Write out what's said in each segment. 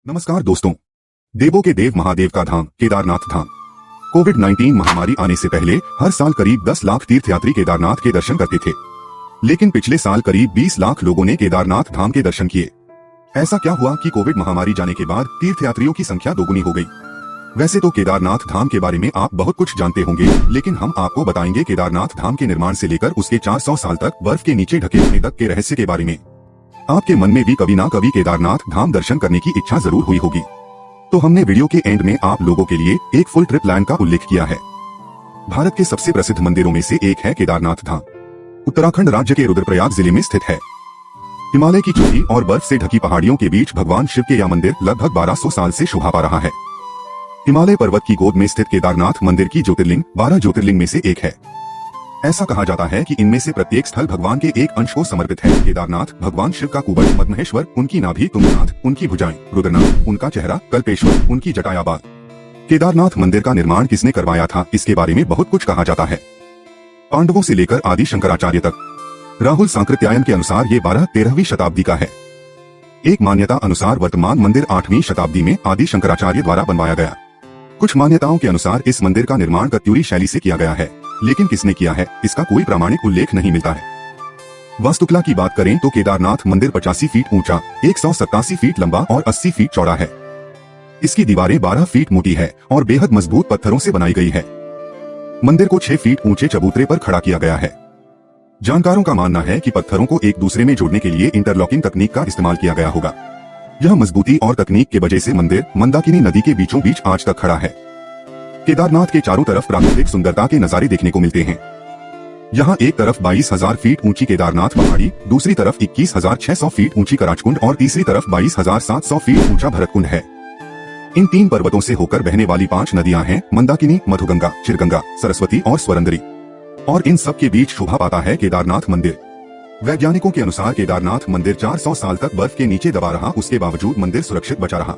नमस्कार दोस्तों, देवों के देव महादेव का धाम केदारनाथ धाम। कोविड-19 महामारी आने से पहले हर साल करीब 10 लाख तीर्थयात्री केदारनाथ के दर्शन करते थे, लेकिन पिछले साल करीब 20 लाख लोगों ने केदारनाथ धाम के दर्शन किए। ऐसा क्या हुआ कि कोविड महामारी जाने के बाद तीर्थयात्रियों की संख्या दोगुनी हो गई? वैसे तो केदारनाथ धाम के बारे में आप बहुत कुछ जानते होंगे, लेकिन हम आपको बताएंगे केदारनाथ धाम के निर्माण से लेकर उसके 400 साल तक बर्फ के नीचे ढके होने तक के रहस्य के बारे में। आपके मन में भी कभी ना कभी केदारनाथ धाम दर्शन करने की इच्छा जरूर हुई होगी, तो हमने वीडियो के एंड में आप लोगों के लिए एक फुल ट्रिप प्लान का उल्लेख किया है। भारत के सबसे प्रसिद्ध मंदिरों में से एक है केदारनाथ धाम। उत्तराखंड राज्य के रुद्रप्रयाग जिले में स्थित है। हिमालय की चोटी और बर्फ से ढकी पहाड़ियों के बीच भगवान शिव के यह मंदिर लगभग 1200 साल से शोभा पा रहा है। हिमालय पर्वत की गोद में स्थित केदारनाथ मंदिर की ज्योतिर्लिंग 12 ज्योतिर्लिंग में से एक है। ऐसा कहा जाता है कि इनमें से प्रत्येक स्थल भगवान के एक अंश को समर्पित है। केदारनाथ भगवान शिव का कुबड़ मदमहेश्वर, उनकी नाभि तुंगनाथ, उनकी भुजाएं रुद्रनाथ, उनका चेहरा कल्पेश्वर, उनकी जटायाबाद। केदारनाथ मंदिर का निर्माण किसने करवाया था, इसके बारे में बहुत कुछ कहा जाता है। पांडवों से लेकर आदि शंकराचार्य तक। राहुल सांकृत्यायन के अनुसार ये 12-13वीं शताब्दी का है। एक मान्यता अनुसार वर्तमान मंदिर 8वीं शताब्दी में आदि शंकराचार्य द्वारा बनवाया गया। कुछ मान्यताओं के अनुसार इस मंदिर का निर्माण कत्यूरी शैली से किया गया है, लेकिन किसने किया है इसका कोई प्रामाणिक उल्लेख नहीं मिलता है। वास्तुकला की बात करें तो केदारनाथ मंदिर 85 फीट ऊंचा, 187 फीट लंबा और 80 फीट चौड़ा है। इसकी दीवारें 12 फीट मोटी है और बेहद मजबूत पत्थरों से बनाई गई है। मंदिर को 6 फीट ऊंचे चबूतरे पर खड़ा किया गया है। जानकारों का मानना है कि पत्थरों को एक दूसरे में जोड़ने के लिए इंटरलॉकिंग तकनीक का इस्तेमाल किया गया होगा। यह मजबूती और तकनीक के वजह से मंदिर मंदाकिनी नदी के बीचों बीच आज तक खड़ा है। केदारनाथ के चारों तरफ प्राकृतिक सुंदरता के नजारे देखने को मिलते हैं। यहाँ एक तरफ 22,000 फीट ऊंची केदारनाथ पहाड़ी, दूसरी तरफ 21,600 फीट ऊंची कराचकुंड और तीसरी तरफ 22,700 फीट ऊंचा भरतकुंड है। इन 3 पर्वतों से होकर बहने वाली 5 नदियां हैं, मंदाकिनी, मधुगंगा, चिरगंगा, सरस्वती और स्वरंदरी। और इन सब के बीच शोभा पाता है केदारनाथ मंदिर। वैज्ञानिकों के अनुसार केदारनाथ मंदिर 400 साल तक बर्फ के नीचे दबा रहा, उसके बावजूद मंदिर सुरक्षित बचा रहा।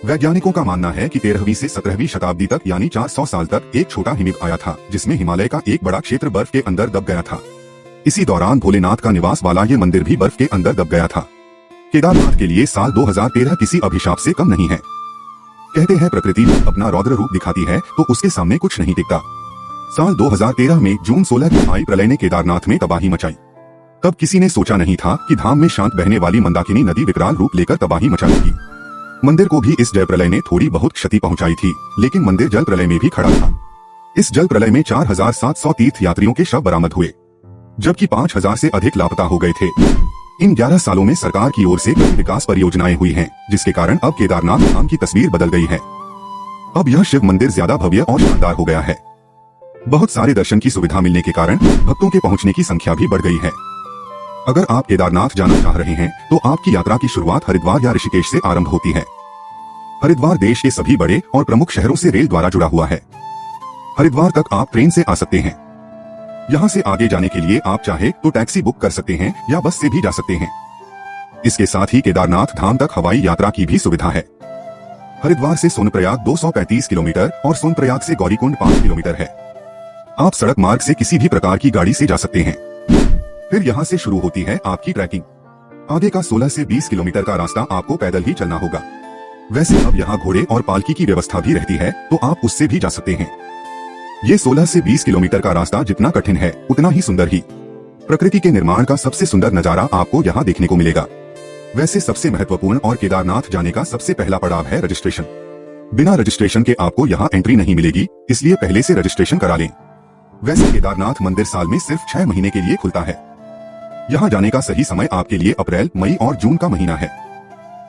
वैज्ञानिकों का मानना है कि 13वीं से 17वीं शताब्दी तक यानी 400 साल तक एक छोटा हिमनद आया था, जिसमें हिमालय का एक बड़ा क्षेत्र बर्फ के अंदर दब गया था। इसी दौरान भोलेनाथ का निवास वाला ये मंदिर भी बर्फ के अंदर दब गया था। केदारनाथ के लिए साल 2013 किसी अभिशाप से कम नहीं है। कहते हैं प्रकृति अपना रौद्र रूप दिखाती है तो उसके सामने कुछ नहीं टिकता। साल 2013 में जून 16 को आई प्रलय ने केदारनाथ में तबाही मचाई। तब किसी ने सोचा नहीं था कि धाम में शांत बहने वाली मंदाकिनी नदी विकराल रूप लेकर तबाही मचाएगी। मंदिर को भी इस जल प्रलय ने थोड़ी बहुत क्षति पहुंचाई थी, लेकिन मंदिर जल प्रलय में भी खड़ा था। इस जल प्रलय में 4,700 तीर्थयात्रियों के शव बरामद हुए, जबकि 5,000 से अधिक लापता हो गए थे। इन 11 सालों में सरकार की ओर से कई विकास परियोजनाएं हुई हैं, जिसके कारण अब केदारनाथ धाम की तस्वीर बदल गई है। अब यह शिव मंदिर ज्यादा भव्य और शानदार हो गया है। बहुत सारे दर्शन की सुविधा मिलने के कारण भक्तों के पहुँचने की संख्या भी बढ़ गई है। अगर आप केदारनाथ जाना चाह रहे हैं तो आपकी यात्रा की शुरुआत हरिद्वार या ऋषिकेश से आरंभ होती है। हरिद्वार देश के सभी बड़े और प्रमुख शहरों से रेल द्वारा जुड़ा हुआ है। हरिद्वार तक आप ट्रेन से आ सकते हैं। यहाँ से आगे जाने के लिए आप चाहे तो टैक्सी बुक कर सकते हैं या बस से भी जा सकते हैं। इसके साथ ही केदारनाथ धाम तक हवाई यात्रा की भी सुविधा है। हरिद्वार से सोनप्रयाग 235 किलोमीटर और सोनप्रयाग से गौरीकुंड 5 किलोमीटर है। आप सड़क मार्ग से किसी भी प्रकार की गाड़ी से जा सकते हैं। फिर यहाँ से शुरू होती है आपकी ट्रैकिंग। आगे का 16 से 20 किलोमीटर का रास्ता आपको पैदल ही चलना होगा। वैसे अब यहाँ घोड़े और पालकी की व्यवस्था भी रहती है, तो आप उससे भी जा सकते हैं। ये 16 से 20 किलोमीटर का रास्ता जितना कठिन है उतना ही सुंदर ही। प्रकृति के निर्माण का सबसे सुंदर नजारा आपको यहाँ देखने को मिलेगा। वैसे सबसे महत्वपूर्ण और केदारनाथ जाने का सबसे पहला पड़ाव है रजिस्ट्रेशन। बिना रजिस्ट्रेशन के आपको यहाँ एंट्री नहीं मिलेगी, इसलिए पहले से रजिस्ट्रेशन करा लें। वैसे केदारनाथ मंदिर साल में सिर्फ 6 महीने के लिए खुलता है। यहाँ जाने का सही समय आपके लिए अप्रैल, मई और जून का महीना है।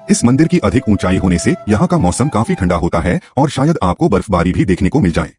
इस मंदिर की अधिक ऊंचाई होने से यहाँ का मौसम काफी ठंडा होता है और शायद आपको बर्फबारी भी देखने को मिल जाए।